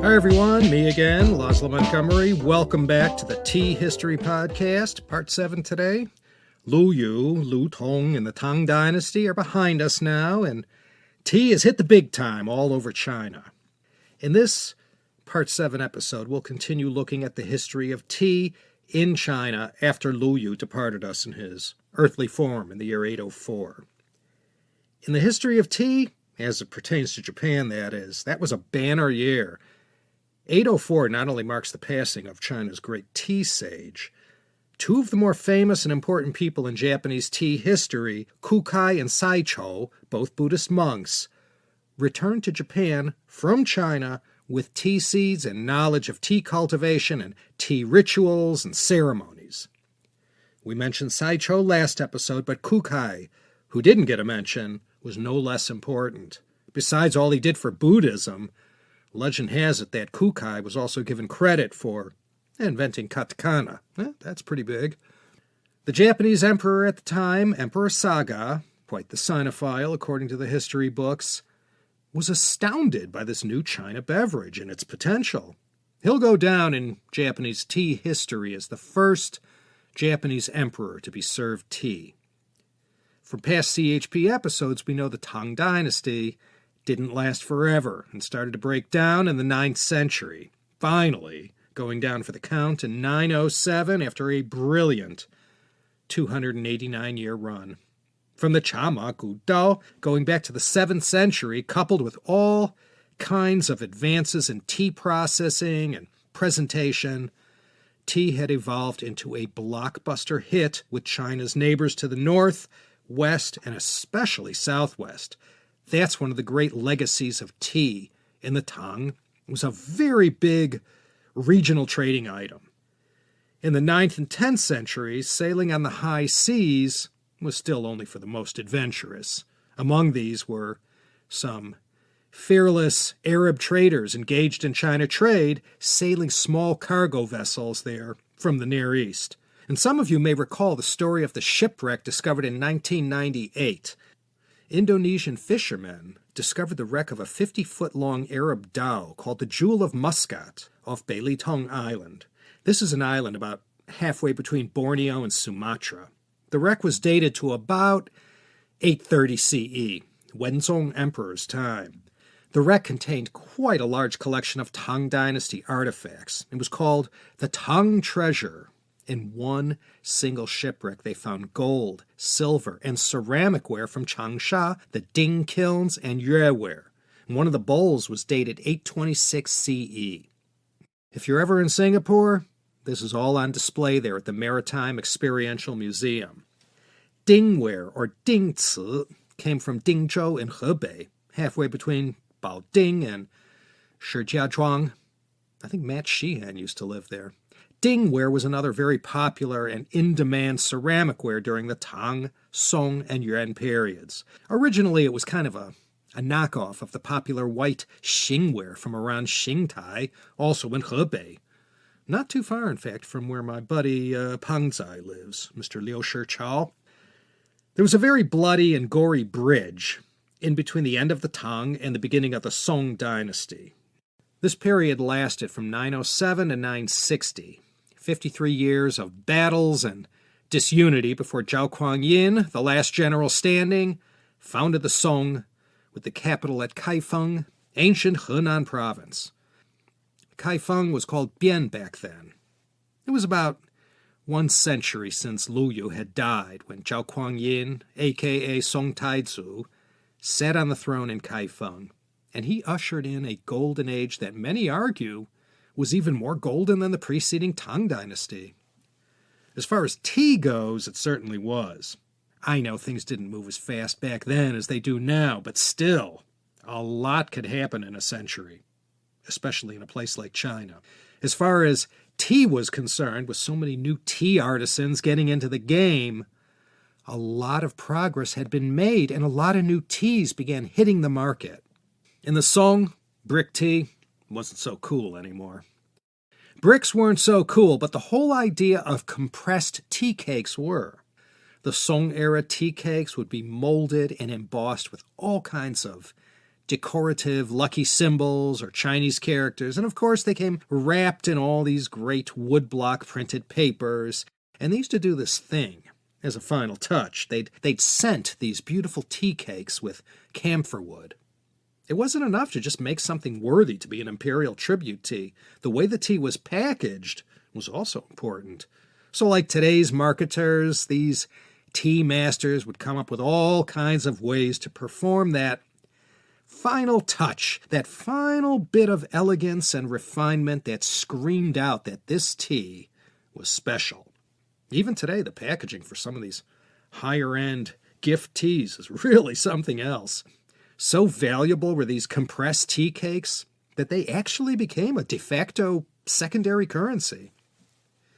Hi everyone, me again, Laszlo Montgomery. Welcome back to the Tea History Podcast, Part 7 today. Lu Yu, Lu Tong, and the Tang Dynasty are behind us now, and tea has hit the big time all over China. In this Part 7 episode, we'll continue looking at the history of tea in China after Lu Yu departed us in his earthly form in the year 804. In the history of tea, as it pertains to Japan, that was a banner year. 804 not only marks the passing of China's great tea sage, two of the more famous and important people in Japanese tea history, Kukai and Saicho, both Buddhist monks, returned to Japan from China with tea seeds and knowledge of tea cultivation and tea rituals and ceremonies. We mentioned Saicho last episode, but Kukai, who didn't get a mention, was no less important. Besides all he did for Buddhism, legend has it that Kukai was also given credit for inventing katakana. That's pretty big. The Japanese emperor at the time, Emperor Saga, quite the sinophile according to the history books, was astounded by this new China beverage and its potential. He'll go down in Japanese tea history as the first Japanese emperor to be served tea. From past CHP episodes, we know the Tang Dynasty didn't last forever and started to break down in the 9th century, finally going down for the count in 907 after a brilliant 289-year run. From the Chama Gudao, going back to the 7th century, coupled with all kinds of advances in tea processing and presentation, tea had evolved into a blockbuster hit with China's neighbors to the north, west, and especially southwest. That's one of the great legacies of tea in the Tang. It was a very big regional trading item. In the 9th and 10th centuries, sailing on the high seas was still only for the most adventurous. Among these were some fearless Arab traders engaged in China trade, sailing small cargo vessels there from the Near East. And some of you may recall the story of the shipwreck discovered in 1998. Indonesian fishermen discovered the wreck of a 50-foot-long Arab dhow called the Jewel of Muscat off Belitung Island. This is an island about halfway between Borneo and Sumatra. The wreck was dated to about 830 CE, Huizong Emperor's time. The wreck contained quite a large collection of Tang Dynasty artifacts. It was called the Tang Treasure. In one single shipwreck, they found gold, silver, and ceramic ware from Changsha, the Ding kilns, and Yueware. One of the bowls was dated 826 CE. If you're ever in Singapore, this is all on display there at the Maritime Experiential Museum. Dingware, or Dingci, came from Dingzhou in Hebei, halfway between Baoding and Shijiazhuang. I think Matt Sheehan used to live there. Dingware was another very popular and in-demand ceramic ware during the Tang, Song, and Yuan periods. Originally, it was kind of a knockoff of the popular white Xingware from around Xingtai, also in Hebei. Not too far, in fact, from where my buddy Pangzai lives, Mr. Liu Shichao. There was a very bloody and gory bridge in between the end of the Tang and the beginning of the Song dynasty. This period lasted from 907 to 960. 53 years of battles and disunity before Zhao Kuang-yin, the last general standing, founded the Song with the capital at Kaifeng, ancient Henan province. Kaifeng was called Bian back then. It was about 1 century since Lu Yu had died when Zhao Kuang-yin, a.k.a. Song Taizu, sat on the throne in Kaifeng, and he ushered in a golden age that many argue was even more golden than the preceding Tang dynasty. As far as tea goes, it certainly was. I know things didn't move as fast back then as they do now, but still, a lot could happen in a century, especially in a place like China. As far as tea was concerned, with so many new tea artisans getting into the game, a lot of progress had been made and a lot of new teas began hitting the market. In the Song, brick tea wasn't so cool anymore. Bricks weren't so cool, but the whole idea of compressed tea cakes were. The Song-era tea cakes would be molded and embossed with all kinds of decorative lucky symbols or Chinese characters, and of course they came wrapped in all these great woodblock printed papers, and they used to do this thing. As a final touch, they'd scent these beautiful tea cakes with camphor wood. It wasn't enough to just make something worthy to be an imperial tribute tea. The way the tea was packaged was also important. So like today's marketers, these tea masters would come up with all kinds of ways to perform that final touch, that final bit of elegance and refinement that screamed out that this tea was special. Even today, the packaging for some of these higher-end gift teas is really something else. So valuable were these compressed tea cakes that they actually became a de facto secondary currency.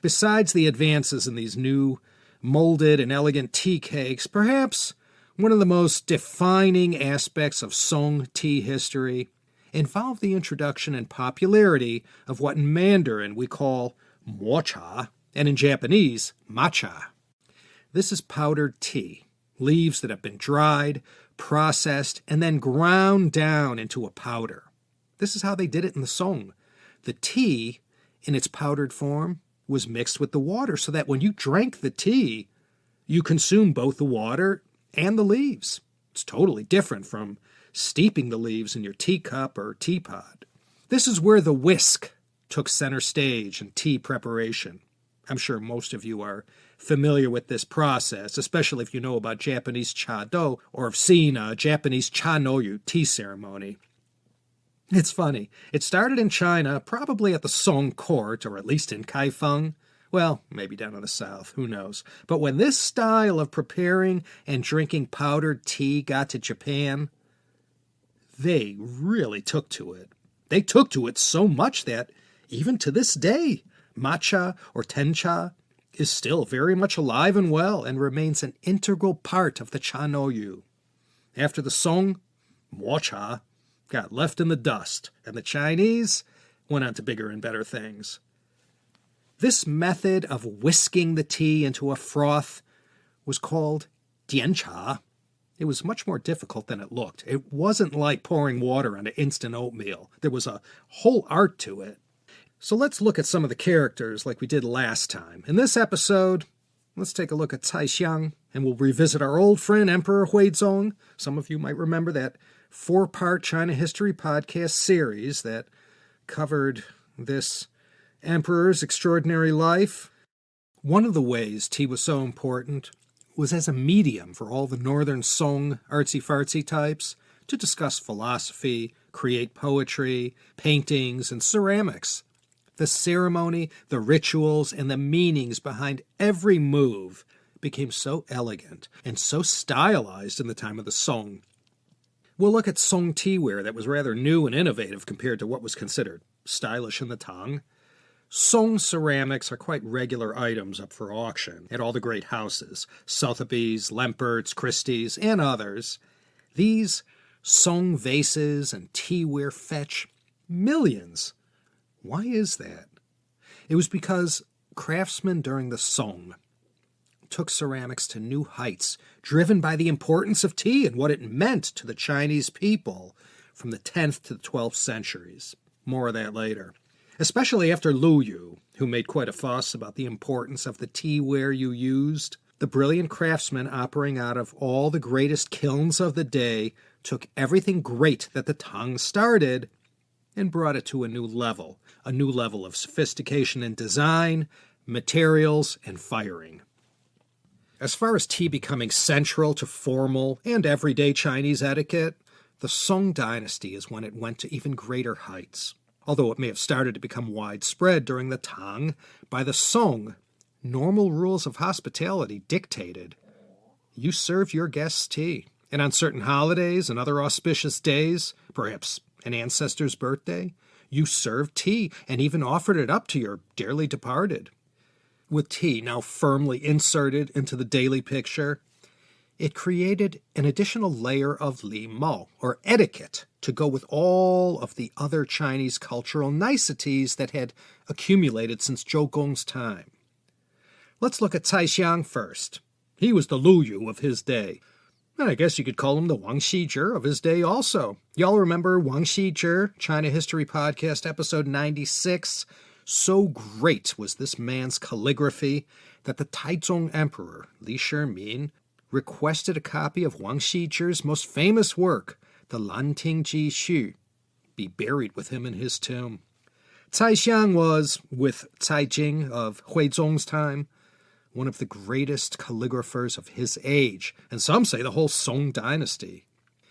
Besides the advances in these new molded and elegant tea cakes, perhaps one of the most defining aspects of Song tea history involved the introduction and popularity of what in Mandarin we call mocha, and in Japanese, matcha. This is powdered tea, leaves that have been dried, processed, and then ground down into a powder. This is how they did it in the Song. The tea, in its powdered form, was mixed with the water so that when you drank the tea, you consumed both the water and the leaves. It's totally different from steeping the leaves in your teacup or teapot. This is where the whisk took center stage in tea preparation. I'm sure most of you are familiar with this process, especially if you know about Japanese cha do or have seen a Japanese cha no yu tea ceremony. It's funny. It started in China, probably at the Song court, or at least in Kaifeng. Well, maybe down in the south, who knows. But when this style of preparing and drinking powdered tea got to Japan, they really took to it. They took to it so much that, even to this day, matcha or tencha is still very much alive and well and remains an integral part of the cha no yu. After the Song, mocha got left in the dust, and the Chinese went on to bigger and better things. This method of whisking the tea into a froth was called diancha. It was much more difficult than it looked. It wasn't like pouring water on an instant oatmeal. There was a whole art to it. So let's look at some of the characters like we did last time. In this episode, let's take a look at Cai Xiang, and we'll revisit our old friend Emperor Huizong. Some of you might remember that 4-part China History podcast series that covered this emperor's extraordinary life. One of the ways tea was so important was as a medium for all the northern Song artsy-fartsy types to discuss philosophy, create poetry, paintings, and ceramics. The ceremony, the rituals, and the meanings behind every move became so elegant and so stylized in the time of the Song. We'll look at Song teaware that was rather new and innovative compared to what was considered stylish in the Tang. Song ceramics are quite regular items up for auction at all the great houses, Sotheby's, Lempert's, Christie's, and others. These Song vases and teaware fetch millions. Why is that? It was because craftsmen during the Song took ceramics to new heights, driven by the importance of tea and what it meant to the Chinese people from the 10th to the 12th centuries. More of that later. Especially after Lu Yu, who made quite a fuss about the importance of the teaware you used. The brilliant craftsmen operating out of all the greatest kilns of the day took everything great that the Tang started and brought it to a new level of sophistication in design, materials, and firing. As far as tea becoming central to formal and everyday Chinese etiquette, the Song dynasty is when it went to even greater heights. Although it may have started to become widespread during the Tang, by the Song, normal rules of hospitality dictated you served your guests tea, and on certain holidays and other auspicious days, perhaps an ancestor's birthday, you served tea and even offered it up to your dearly departed. With tea now firmly inserted into the daily picture, it created an additional layer of li mao, or etiquette, to go with all of the other Chinese cultural niceties that had accumulated since Zhou Gong's time. Let's look at Cai Xiang first. He was the Lu Yu of his day. And I guess you could call him the Wang Xizhi of his day also. Y'all remember Wang Xizhi, China History Podcast, episode 96? So great was this man's calligraphy that the Taizong Emperor, Li Shimin, requested a copy of Wang Xizhi's most famous work, the Lanting Ji Xu, be buried with him in his tomb. Cai Xiang was, with Cai Jing of Huizong's time, one of the greatest calligraphers of his age, and some say the whole Song dynasty.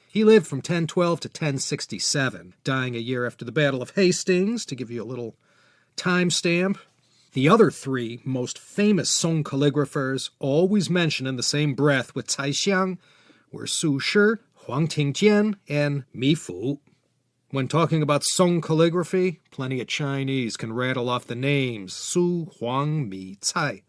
He lived from 1012 to 1067, dying a year after the Battle of Hastings, to give you a little timestamp. The other three most famous Song calligraphers, always mentioned in the same breath with Cai Xiang, were Su Shi, Huang Tingjian, and Mi Fu. When talking about Song calligraphy, plenty of Chinese can rattle off the names Su, Huang, Mi, Cai.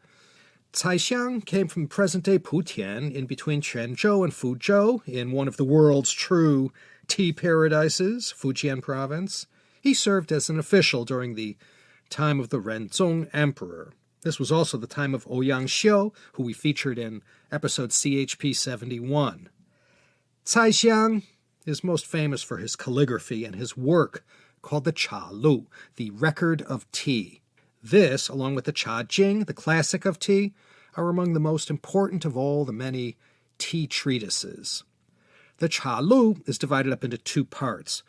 Cai Xiang came from present-day Putian in between Quanzhou and Fuzhou in one of the world's true tea paradises, Fujian province. He served as an official during the time of the Renzong Emperor. This was also the time of Ouyang Xiu, who we featured in episode CHP 71. Cai Xiang is most famous for his calligraphy and his work called the Cha Lu, the Record of Tea. This, along with the Cha Jing, the classic of tea, are among the most important of all the many tea treatises. The Cha Lu is divided up into two parts.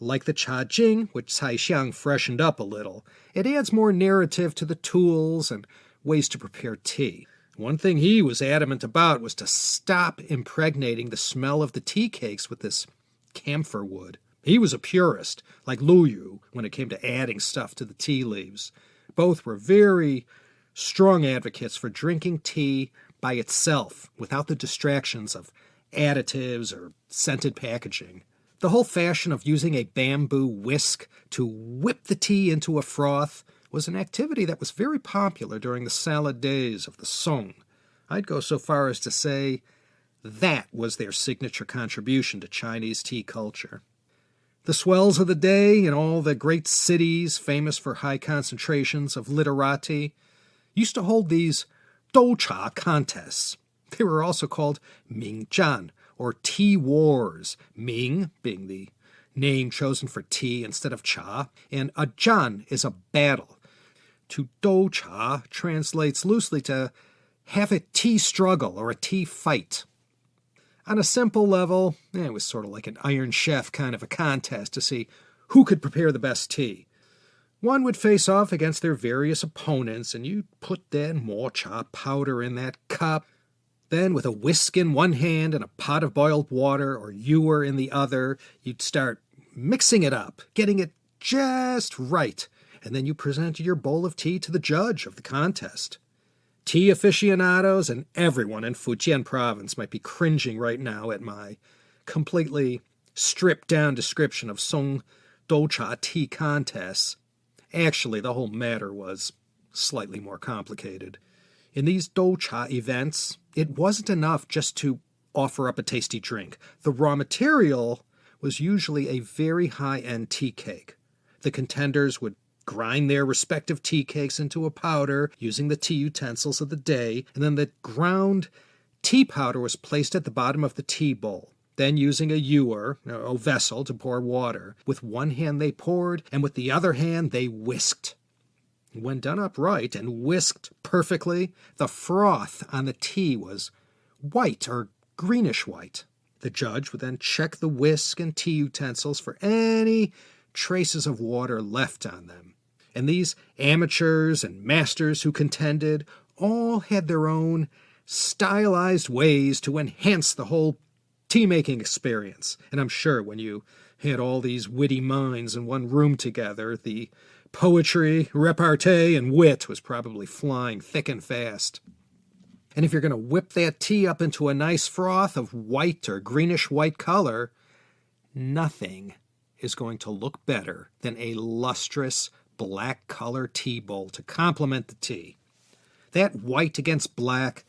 Like the Cha Jing, which Cai Xiang freshened up a little, it adds more narrative to the tools and ways to prepare tea. One thing he was adamant about was to stop impregnating the smell of the tea cakes with this camphor wood. He was a purist, like Lu Yu, when it came to adding stuff to the tea leaves. Both were very strong advocates for drinking tea by itself, without the distractions of additives or scented packaging. The whole fashion of using a bamboo whisk to whip the tea into a froth was an activity that was very popular during the salad days of the Song. I'd go so far as to say that was their signature contribution to Chinese tea culture. The swells of the day in all the great cities famous for high concentrations of literati used to hold these doucha contests. They were also called Mingzhan, or tea wars, Ming being the name chosen for tea instead of cha, and a zhan is a battle. To doucha translates loosely to have a tea struggle or a tea fight. On a simple level, it was sort of like an Iron Chef kind of a contest to see who could prepare the best tea. One would face off against their various opponents, and you'd put that mocha powder in that cup. Then, with a whisk in one hand and a pot of boiled water or ewer in the other, you'd start mixing it up, getting it just right, and then you present your bowl of tea to the judge of the contest. Tea aficionados and everyone in Fujian province might be cringing right now at my completely stripped-down description of Song doucha tea contests. Actually, the whole matter was slightly more complicated. In these doucha events, it wasn't enough just to offer up a tasty drink. The raw material was usually a very high-end tea cake. The contenders would grind their respective tea cakes into a powder using the tea utensils of the day, and then the ground tea powder was placed at the bottom of the tea bowl. Then, using a ewer, a vessel to pour water, with one hand they poured, and with the other hand they whisked. When done upright and whisked perfectly, the froth on the tea was white or greenish white. The judge would then check the whisk and tea utensils for any traces of water left on them. And these amateurs and masters who contended all had their own stylized ways to enhance the whole tea-making experience. And I'm sure when you had all these witty minds in one room together, the poetry, repartee, and wit was probably flying thick and fast. And if you're going to whip that tea up into a nice froth of white or greenish-white color, nothing is going to look better than a lustrous black color tea bowl to complement the tea. That white against black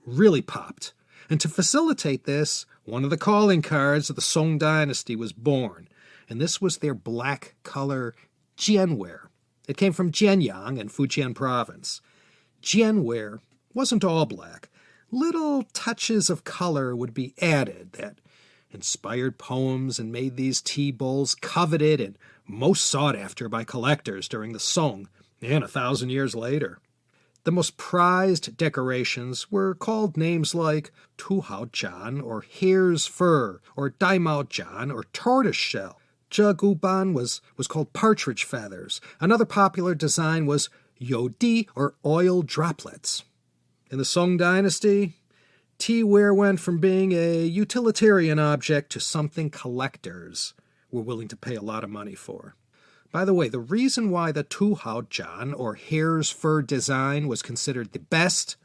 really popped. And to facilitate this, one of the calling cards of the Song Dynasty was born, and this was their black color jianware. It came from Jianyang in Fujian province. Jianware wasn't all black. little touches of color would be added that inspired poems and made these tea bowls coveted and most sought after by collectors during the Song and 1,000 years later. The most prized decorations were called names like Tuhaojan, or hare's fur, or Daimaojan, or tortoise shell. Zheguban was called partridge feathers. Another popular design was Yodi, or oil droplets. In the Song Dynasty, teaware went from being a utilitarian object to something collectors were willing to pay a lot of money for. By the way, the reason why the Tuhaojan, or hare's fur design, was considered the best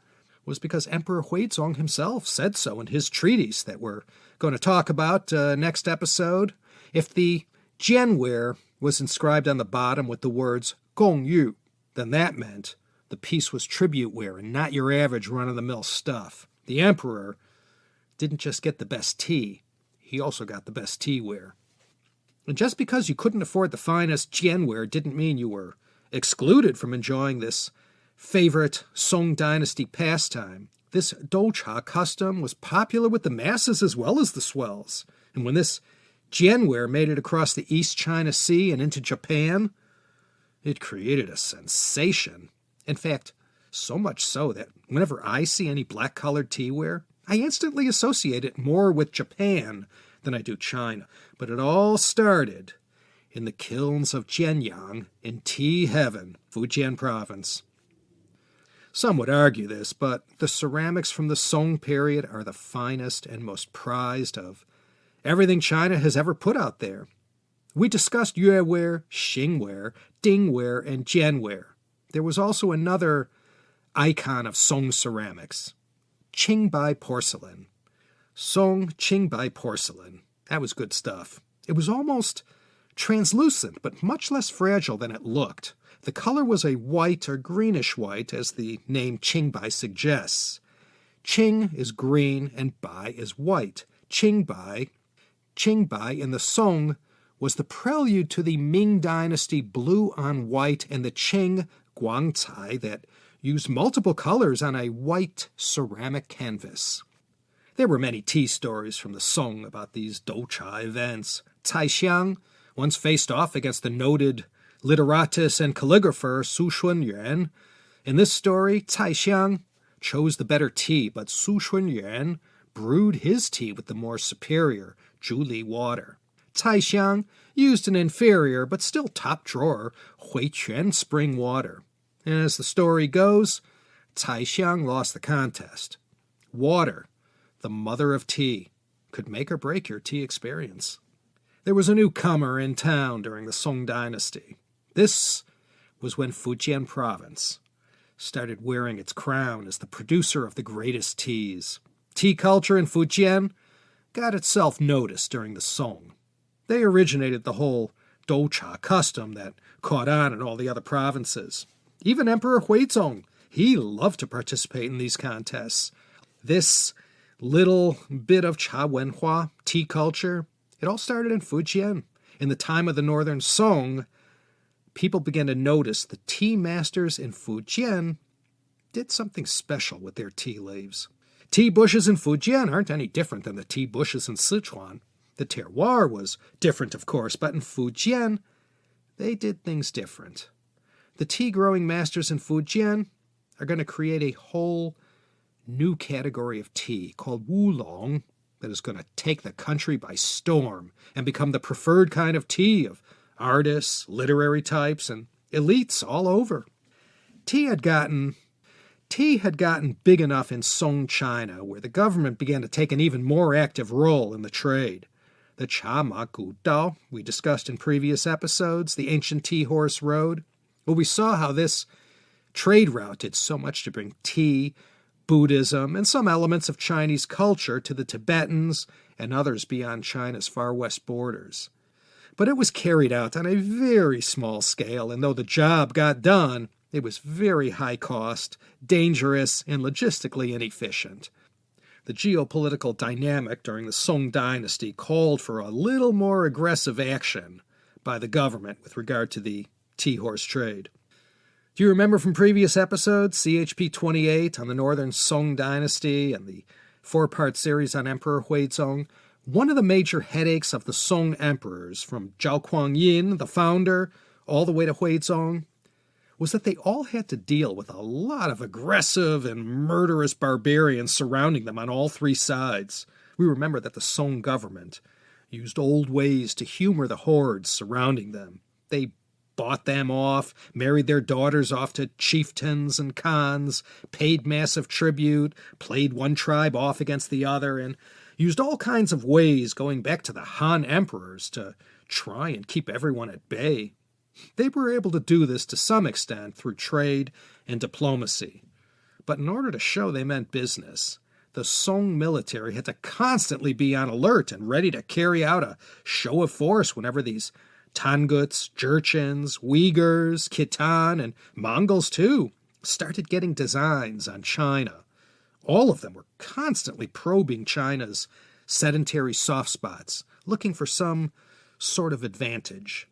was because Emperor Huizong himself said so in his treatise that we're going to talk about next episode. If the jianware was inscribed on the bottom with the words Gong Yu, then that meant the piece was tribute ware and not your average run-of-the-mill stuff. The emperor didn't just get the best tea, he also got the best teaware. And just because you couldn't afford the finest jianware didn't mean you were excluded from enjoying this favorite Song Dynasty pastime. This doucha custom was popular with the masses as well as the swells. And when this jianware made it across the East China Sea and into Japan, it created a sensation. In fact, so much so that whenever I see any black-colored teaware, I instantly associate it more with Japan than I do China. But it all started in the kilns of Jianyang in tea heaven, Fujian province. Some would argue this, but the ceramics from the Song period are the finest and most prized of everything China has ever put out there. We discussed yueware, xingware, dingware, and jianware. There was also another icon of Song ceramics, Qingbai porcelain. Song Qingbai porcelain. That was good stuff. It was almost translucent, but much less fragile than it looked. The color was a white or greenish white, as the name Qingbai suggests. Qing is green and Bai is white. Qingbai in the Song was the prelude to the Ming Dynasty blue on white and the Qing Guangcai that used multiple colors on a white ceramic canvas. There were many tea stories from the Song about these doucha events. Cai Xiang once faced off against the noted literatus and calligrapher Su Xuanyuan. In this story, Cai Xiang chose the better tea, but Su Xuanyuan brewed his tea with the more superior Zhuli water. Cai Xiang used an inferior but still top-drawer Huiquan spring water. And as the story goes, Cai Xiang lost the contest. Water, the mother of tea, could make or break your tea experience. There was a newcomer in town during the Song Dynasty. This was when Fujian province started wearing its crown as the producer of the greatest teas. Tea culture in Fujian got itself noticed during the Song. They originated the whole doucha custom that caught on in all the other provinces. Even Emperor Huizong, he loved to participate in these contests. This little bit of cha wenhua, tea culture, it all started in Fujian. In the time of the Northern Song, people began to notice the tea masters in Fujian did something special with their tea leaves. Tea bushes in Fujian aren't any different than the tea bushes in Sichuan. The terroir was different, of course, but in Fujian, they did things different. The tea-growing masters in Fujian are going to create a whole new category of tea called Wulong that is going to take the country by storm and become the preferred kind of tea of artists, literary types, and elites all over. Tea had gotten big enough in Song China where the government began to take an even more active role in the trade. The Cha Ma Gu Dao we discussed in previous episodes, the ancient tea horse road. Well, we saw how this trade route did so much to bring tea, Buddhism, and some elements of Chinese culture to the Tibetans and others beyond China's far west borders. But it was carried out on a very small scale, and though the job got done, it was very high cost, dangerous, and logistically inefficient. The geopolitical dynamic during the Song Dynasty called for a little more aggressive action by the government with regard to the tea horse trade. Do you remember from previous episodes, CHP 28 on the Northern Song Dynasty and the 4-part series on Emperor Huizong? One of the major headaches of the Song emperors, from Zhao Kuang-yin, the founder, all the way to Huizong, was that they all had to deal with a lot of aggressive and murderous barbarians surrounding them on all three sides. We remember that the Song government used old ways to humor the hordes surrounding them. They bought them off, married their daughters off to chieftains and khans, paid massive tribute, played one tribe off against the other, and used all kinds of ways going back to the Han emperors to try and keep everyone at bay. They were able to do this to some extent through trade and diplomacy. But in order to show they meant business, the Song military had to constantly be on alert and ready to carry out a show of force whenever these Tanguts, Jurchens, Uyghurs, Khitan, and Mongols too started getting designs on China. All of them were constantly probing China's sedentary soft spots, looking for some sort of advantage.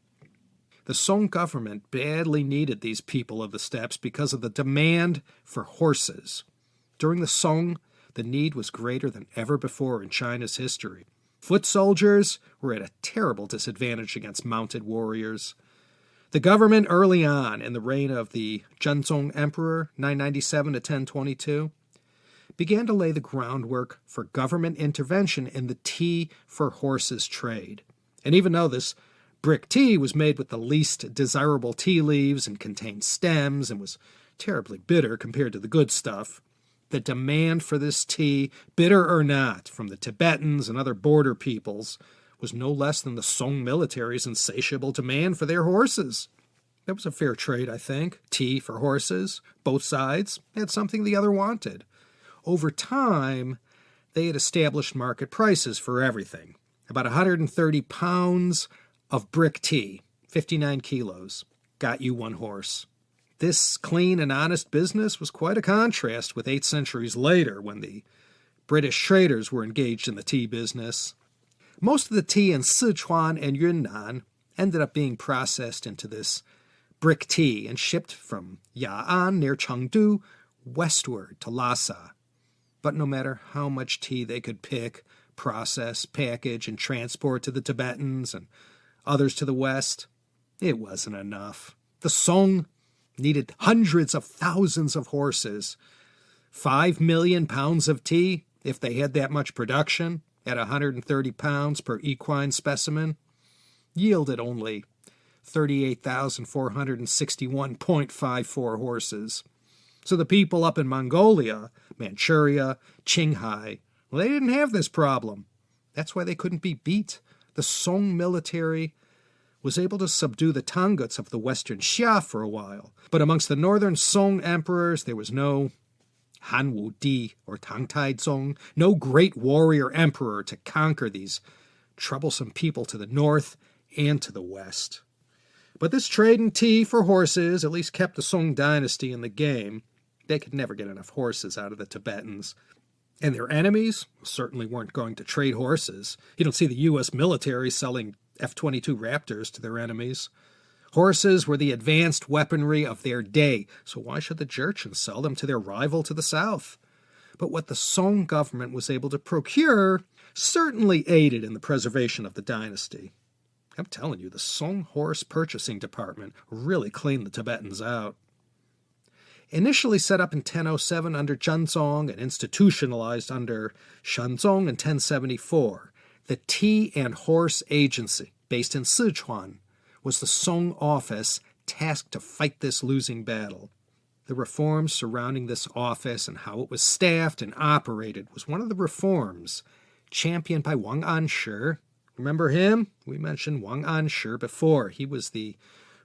The Song government badly needed these people of the steppes because of the demand for horses. During the Song, the need was greater than ever before in China's history. Foot soldiers were at a terrible disadvantage against mounted warriors. The government early on, in the reign of the Zhenzong Emperor, 997 to 1022, began to lay the groundwork for government intervention in the tea for horses trade. And even though this brick tea was made with the least desirable tea leaves and contained stems and was terribly bitter compared to the good stuff, the demand for this tea, bitter or not, from the Tibetans and other border peoples, was no less than the Song military's insatiable demand for their horses. That was a fair trade, I think. Tea for horses. Both sides had something the other wanted. Over time, they had established market prices for everything. About 130 pounds of brick tea, 59 kilos, got you one horse. This clean and honest business was quite a contrast with 8 centuries later when the British traders were engaged in the tea business. Most of the tea in Sichuan and Yunnan ended up being processed into this brick tea and shipped from Ya'an near Chengdu westward to Lhasa. But no matter how much tea they could pick, process, package, and transport to the Tibetans and others to the west, it wasn't enough. The Song needed hundreds of thousands of horses. 5 million pounds of tea, if they had that much production, at 130 pounds per equine specimen, yielded only 38,461.54 horses. So the people up in Mongolia, Manchuria, Qinghai, well, they didn't have this problem. That's why they couldn't be beat. The Song military was able to subdue the Tanguts of the western Xia for a while. But amongst the northern Song emperors, there was no Han Wu Di or Tang Taizong, no great warrior emperor to conquer these troublesome people to the north and to the west. But this trade in tea for horses at least kept the Song dynasty in the game. They could never get enough horses out of the Tibetans. And their enemies certainly weren't going to trade horses. You don't see the U.S. military selling F-22 Raptors to their enemies. Horses were the advanced weaponry of their day, so why should the Jurchens sell them to their rival to the south? But what the Song government was able to procure certainly aided in the preservation of the dynasty. I'm telling you, the Song horse purchasing department really cleaned the Tibetans out. Initially set up in 1007 under Zhenzong and institutionalized under Shenzong in 1074, the Tea and Horse Agency, based in Sichuan, was the Song office tasked to fight this losing battle. The reforms surrounding this office and how it was staffed and operated was one of the reforms championed by Wang Anshi. Remember him? We mentioned Wang Anshi before. He was the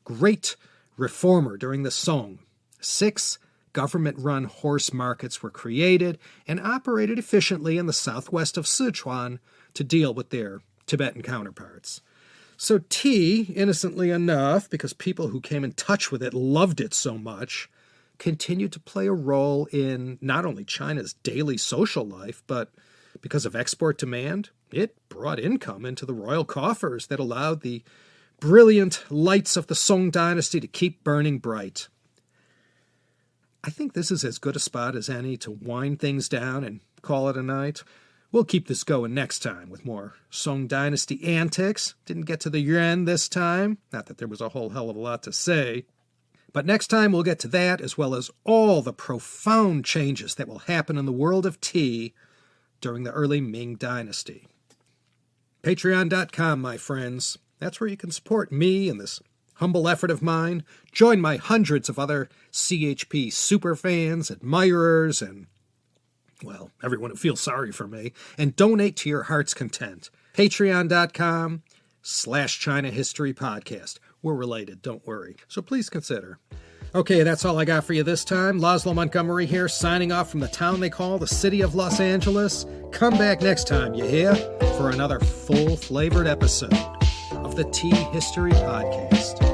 great reformer during the Song. 6 government-run horse markets were created and operated efficiently in the southwest of Sichuan to deal with their Tibetan counterparts. So tea, innocently enough, because people who came in touch with it loved it so much, continued to play a role in not only China's daily social life, but because of export demand, it brought income into the royal coffers that allowed the brilliant lights of the Song dynasty to keep burning bright. I think this is as good a spot as any to wind things down and call it a night. We'll keep this going next time with more Song Dynasty antics. Didn't get to the yuan this time. Not that there was a whole hell of a lot to say. But next time we'll get to that, as well as all the profound changes that will happen in the world of tea during the early Ming Dynasty. Patreon.com, my friends. That's where you can support me and this humble effort of mine. Join my hundreds of other CHP superfans, admirers, and, well, everyone who feels sorry for me. And donate to your heart's content. Patreon.com/China History Podcast. We're related, don't worry. So please consider. Okay, that's all I got for you this time. Laszlo Montgomery here, signing off from the town they call the city of Los Angeles. Come back next time, you hear, for another full-flavored episode of the Tea History Podcast.